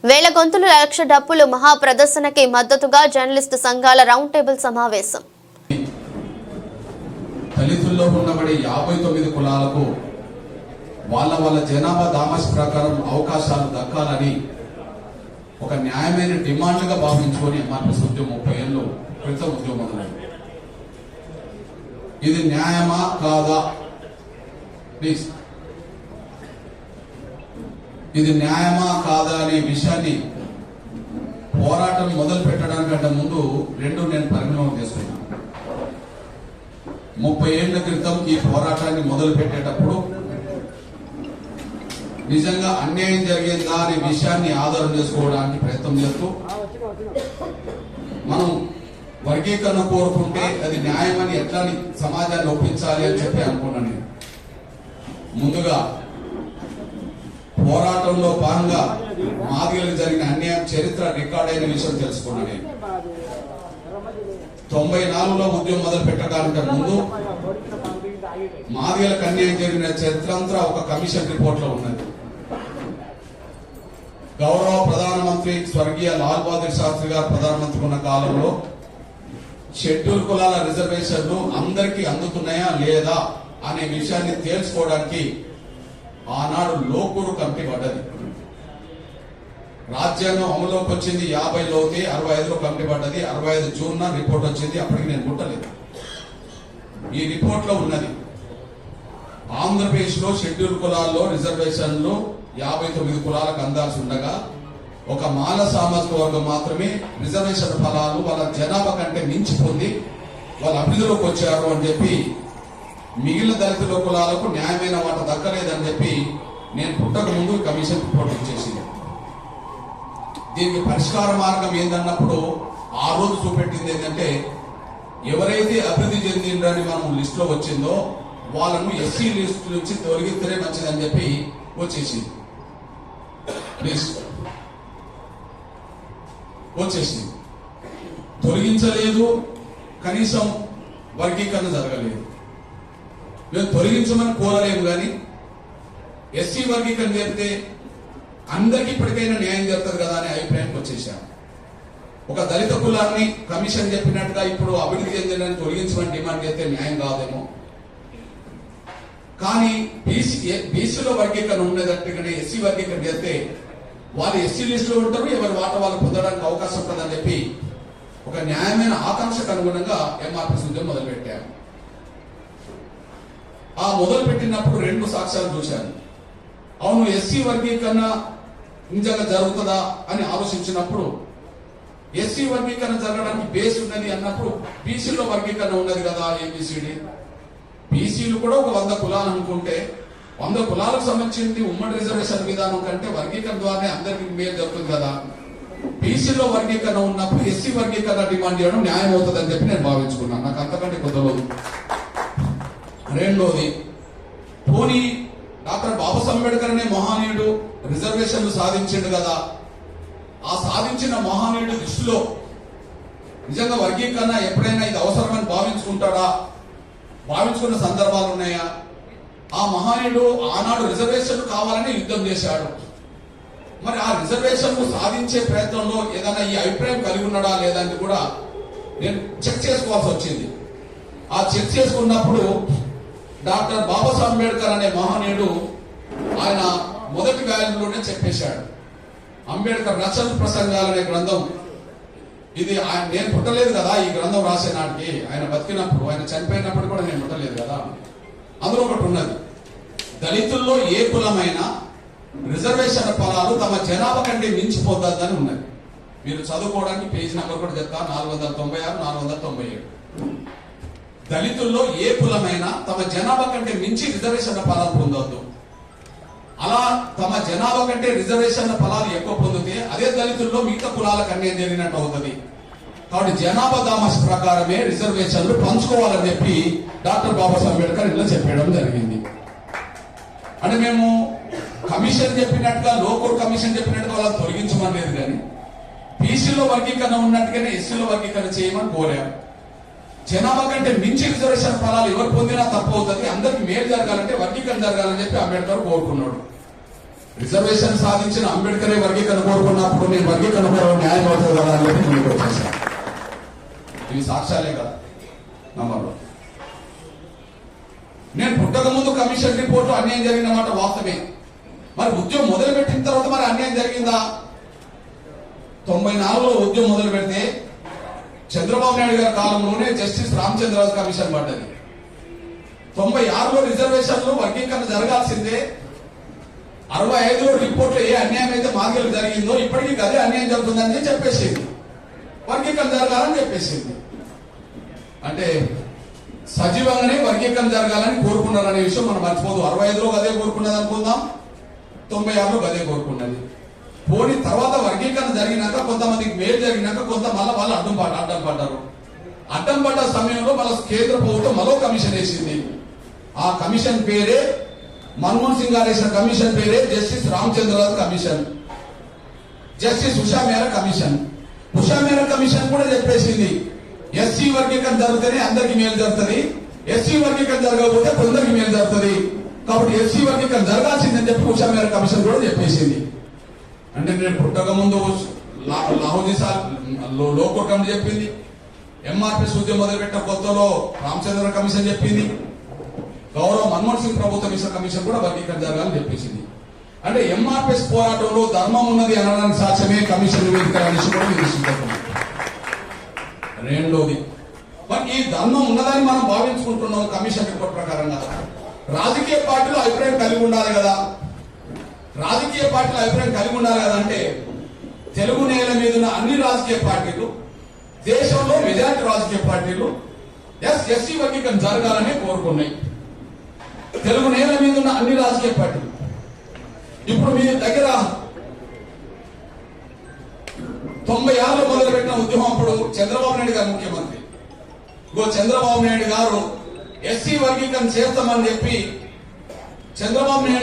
వేల గొంతుల లక్ష డప్పులు మహా ప్రదర్శనకి మద్దతుగా జర్నలిస్టు సంఘాల రౌండ్ టేబుల్ సమావేశం. దళితుల్లో ఉండబడే 59 కులాలకు వాళ్ళ జనాభా దామాష ప్రకారం అవకాశాలు దక్కాలని ఒక న్యాయమైన డిమాండ్గా భావించుకొని ఎంఆర్పీఎస్ ఉద్యమం 30 ఏళ్ళు క్రితం ఉద్యమం మొదలైంది. ఇది న్యాయమా కాదా ప్లీజ్, ఇది న్యాయమా కాదా అనే విషయాన్ని పోరాటం మొదలు పెట్టడానికంటే ముందు నేను పరిగణన చేసుకున్నాను. 30 ఏళ్ల క్రితం ఈ పోరాటాన్ని మొదలు పెట్టేటప్పుడు నిజంగా అన్యాయం జరిగిందా అనే విషయాన్ని ఆధారం చేసుకోవడానికి ప్రయత్నం చేస్తూ మనం వర్గీకరణ కోరుకుంటే అది న్యాయమని ఎట్లా సమాజాన్ని ఒప్పించాలి అని చెప్పి అనుకున్నాను. ముందుగా పోరాటంలో భాగంగా మాదిగలకు జరిగిన అన్యాయం చరిత్ర రికార్డ్ అయిన విషయం తెలుసుకున్నాను. 94లో ఉద్యమం మొదలు పెట్టడానికి ముందు మాదిగలకు అన్యాయం జరిగిన చరిత్ర అంతా ఒక కమిషన్ రిపోర్ట్ లో ఉన్నది. గౌరవ ప్రధానమంత్రి స్వర్గీయ లాల్ బహదూర్ శాస్త్రి గారు ప్రధానమంత్రి ఉన్న కాలంలో షెడ్యూల్ కులాల రిజర్వేషన్లు అందరికీ అందుతున్నాయా లేదా అనే విషయాన్ని తేల్చుకోవడానికి ఆనాడు లోకూరు కమిటీ పడ్డది. రాజ్యాంగం అమలులోకి వచ్చింది 50లో, 65లో కమిటీ పడ్డది. 65 జూన్ రిపోర్ట్ వచ్చింది. అప్పటికి నేను పుట్టలేదు. ఈ రిపోర్ట్ లో ఉన్నది ఆంధ్రప్రదేశ్ లో షెడ్యూల్ కులాల్లో రిజర్వేషన్లు 59 కులాలకు అందాల్సి ఉండగా ఒక మాల సామాజిక వర్గం మాత్రమే రిజర్వేషన్ ఫలాలు వాళ్ళ జనాభా కంటే మించి పొంది వాళ్ళ అభివృద్ధిలోకి వచ్చారు అని చెప్పి మిగిలిన దళితుల కులాలకు న్యాయమైన వాట దక్కలేదని చెప్పి నేను పుట్టక ముందు కమిషన్ రిపోర్ట్ ఇచ్చేసింది. దీనికి పరిష్కార మార్గం ఏందన్నప్పుడు ఆ రోజు చూపెట్టింది ఏంటంటే ఎవరైతే అభివృద్ధి చెందిండ్రని మనం లిస్ట్ లో వచ్చిందో వాళ్ళను ఎస్సీ లిస్ట్ నుంచి తొలగిస్తేనే మంచిదని చెప్పి వచ్చేసింది. తొలగించలేదు, కనీసం వర్గీకరణ జరగలేదు. మేము తొలగించమని కోరలేము కానీ ఎస్సీ వర్గీకరణ చెప్తే అందరికి ఇప్పటికైనా న్యాయం జరుగుతుంది కదా అనే అభిప్రాయానికి వచ్చేసాం. ఒక దళిత కులాన్ని కమిషన్ చెప్పినట్టుగా ఇప్పుడు అభివృద్ధి చెందినని తొలగించమని డిమాండ్ చేస్తే న్యాయం కాదేమో. కానీ బీసీలో వర్గీకరణ ఉండేటట్టుగానే ఎస్సీ వర్గీకరణ చేస్తే వాళ్ళు ఎస్సీ లిస్ట్ లో ఉంటారు, ఎవరి వాట వాళ్ళు పొందడానికి అవకాశం ఉంటుందని చెప్పి ఒక న్యాయమైన ఆకాంక్షకు అనుగుణంగా ఎంఆర్పీఎస్ ఉద్యమం మొదలుపెట్టారు. ఆ మొదలు పెట్టినప్పుడు 2 సాక్ష్యాలు చూశాను. అవును, ఎస్సీ వర్గీకరణ నిజంగా జరుగుతుందా అని ఆలోచించినప్పుడు ఎస్సీ వర్గీకరణ జరగడానికి బేస్ ఉన్నది అన్నప్పుడు బీసీలో వర్గీకరణ ఉన్నది కదా. ఏబిసిడి బీసీలు కూడా ఒక 100 కులాలు అనుకుంటే 100 కులాలకు సంబంధించింది ఉమ్మడి రిజర్వేషన్ విధానం కంటే వర్గీకరణ ద్వారానే అందరికి మేలు జరుగుతుంది కదా. బీసీలో వర్గీకరణ ఉన్నప్పుడు ఎస్సీ వర్గీకరణ డిమాండ్ చేయడం న్యాయం అవుతుందని చెప్పి నేను భావించుకున్నాను. నాకు అంతకంటే కుదరదు. రెండోది, పోనీ డాక్టర్ బాబాసాహెబ్ అంబేద్కర్ అనే మహానీయుడు రిజర్వేషన్లు సాధించిండు కదా, ఆ సాధించిన మహానీయుడు దృష్టిలో నిజంగా వర్గీకరణ ఎప్పుడైనా ఇది అవసరమని భావించుకుంటాడా, భావించుకున్న సందర్భాలు ఉన్నాయా? ఆ మహానీయుడు ఆనాడు రిజర్వేషన్ కావాలని యుద్ధం చేశాడు. మరి ఆ రిజర్వేషన్ సాధించే ప్రయత్నంలో ఏదైనా ఈ అభిప్రాయం కలిగి ఉన్నాడా లేదా అని కూడా నేను చెక్ చేసుకోవాల్సి వచ్చింది. ఆ చెక్ చేసుకున్నప్పుడు డాక్టర్ బాబాసాహెబ్ అంబేద్కర్ అనే మహనీయుడు ఆయన మొదటి వ్యాల్యూలోనే చెప్పేశాడు. అంబేద్కర్ రచన ప్రసంగాలు అనే గ్రంథం, ఇది నేను పుట్టలేదు కదా ఈ గ్రంథం రాసే నాటికి, ఆయన బతికినప్పుడు, ఆయన చనిపోయినప్పుడు కూడా నేను పుట్టలేదు కదా. అందులో ఒకటి ఉన్నది, దళితుల్లో ఏ కులమైనా రిజర్వేషన్ ఫలాలు తమ జనాభా కంటే మించిపోతుందని ఉన్నది. మీరు చదువుకోవడానికి పేజీ నెంబర్ కూడా చెప్తా, 496, 497. దళితుల్లో ఏ కులమైనా తమ జనాభా కంటే మించి రిజర్వేషన్ ఫలాలు పొందవద్దు. అలా తమ జనాభా కంటే రిజర్వేషన్ ఫలాలు ఎక్కువ పొందితే అదే దళితుల్లో మిగతా కులాలకు అన్యాయం జరిగినట్టు అవుతుంది. కాబట్టి జనాభా దామాష ప్రకారమే రిజర్వేషన్లు పంచుకోవాలని చెప్పి డాక్టర్ బాబాసాహెబ్ అంబేద్కర్ ఇలా చెప్పడం జరిగింది. అంటే మేము కమిషన్ చెప్పినట్టుగా, లోకూర్ కమిషన్ చెప్పినట్టుగా వాళ్ళని తొలగించమని లేదు, కానీ బీసీలో వర్గీకరణ ఉన్నట్టుగానే ఎస్సీలో వర్గీకరణ చేయమని కోరాము. జనాభా కంటే మించి రిజర్వేషన్ ఫలాలు ఎవరు పొందినా తప్పు అవుతుంది, అందరికి మేలు జరగాలంటే వర్గీకరణ జరగాలని చెప్పి అంబేద్కర్ కోరుకున్నాడు. రిజర్వేషన్ సాధించిన అంబేద్కరే వర్గీకరణ కోరుకున్నప్పుడు నేను వర్గీకరణ కోరడం న్యాయం అవుతుంది కదా అని చెప్పి ముందుకు వచ్చేసాను. ఇవి సాక్ష్యాలే కదా నమ్మరు. నేను పుట్టక ముందు కమిషన్ రిపోర్టు అన్యాయం జరిగినమాట వాస్తవమే. మరి ఉద్యమం మొదలు పెట్టిన తర్వాత మరి అన్యాయం జరిగిందా? 94లో ఉద్యమం మొదలు పెడితే చంద్రబాబు నాయుడు గారి కాలంలోనే జస్టిస్ రామచంద్రరాజు కమిషన్ పడ్డది. 96లో రిజర్వేషన్లు వర్గీకరణ జరగాల్సిందే. 65లో రిపోర్ట్లో ఏ అన్యాయం అయితే మార్గలు జరిగిందో ఇప్పటికీ అదే అన్యాయం జరుగుతుందని చెప్పేసింది. వర్గీకరణ జరగాలని చెప్పేసింది. అంటే సజీవంగానే వర్గీకరణ జరగాలని కోరుకున్నారనే విషయం మనం మర్చిపోదు. 65లో అదే కోరుకున్నది అనుకుందాం, 96లో అదే కోరుకున్నది. పోనీ తర్వాత వర్గీకరణ జరిగినాక కొంతమందికి మేలు జరిగినాక కొంత మళ్ళీ వాళ్ళు అడ్డం పడ్డారు. అడ్డం పడ్డ సమయంలో మళ్ళీ కేంద్ర ప్రభుత్వం మరో కమిషన్ వేసింది. ఆ కమిషన్ పేరే మన్మోహన్ సింగ్ గారు వేసిన కమిషన్ పేరే justice Ramachandra Raju commission, justice Usha మేరా కమిషన్. ఉషా మేరా కమిషన్ కూడా చెప్పేసింది ఎస్సీ వర్గీకరణ జరిగితేనే అందరికి మేలు జరుగుతుంది, ఎస్సీ వర్గీకరణ జరగకపోతే కొందరికి మేలు జరుగుతుంది, కాబట్టి ఎస్సీ వర్గీకరణ జరగాల్సిందని చెప్పి ఉషా మేరా కమిషన్ కూడా చెప్పేసింది. అంటే నేను పుట్టక ముందు లోకోట్ కమిటీ చెప్పింది, ఎంఆర్పిఎస్ ఉద్యమం మొదలుపెట్టిన కొత్తలో రామచంద్ర కమిషన్ చెప్పింది, గౌరవ మన్మోహన్ సింగ్ ప్రభుత్వం ఇచ్చిన కమిషన్ కూడా వర్గీకరణ జరగాలని చెప్పేసింది. అంటే ఎంఆర్పిఎస్ పోరాటంలో ధర్మం ఉన్నది అనడానికి సాక్ష్యమే కమిషన్ నివేదిక అనేసి కూడా మీరు తీసుకుంటున్నాం. రెండోది, మరి ఈ ధర్మం ఉన్నదని మనం భావించుకుంటున్నాం కమిషన్ రిపోర్ట్ ప్రకారంగా. రాజకీయ పార్టీలు అభిప్రాయం కలిగి ఉండాలి కదా, రాజకీయ పార్టీల అభిప్రాయం కలిగి ఉండాలి కదా. అంటే తెలుగు నేల మీద ఉన్న అన్ని రాజకీయ పార్టీలు, దేశంలో మెజారిటీ రాజకీయ పార్టీలు ఎస్సీ వర్గీకరణ జరగాలని కోరుకున్నాయి. తెలుగు నేల మీద ఉన్న అన్ని రాజకీయ పార్టీలు. ఇప్పుడు మీ దగ్గర 96లో మొదలుపెట్టిన ఉద్యమం అప్పుడు చంద్రబాబు నాయుడు గారు ముఖ్యమంత్రి. చంద్రబాబు నాయుడు గారు ఎస్సీ వర్గీకరణ చేస్తామని చెప్పి చంద్రబాబు నాయుడు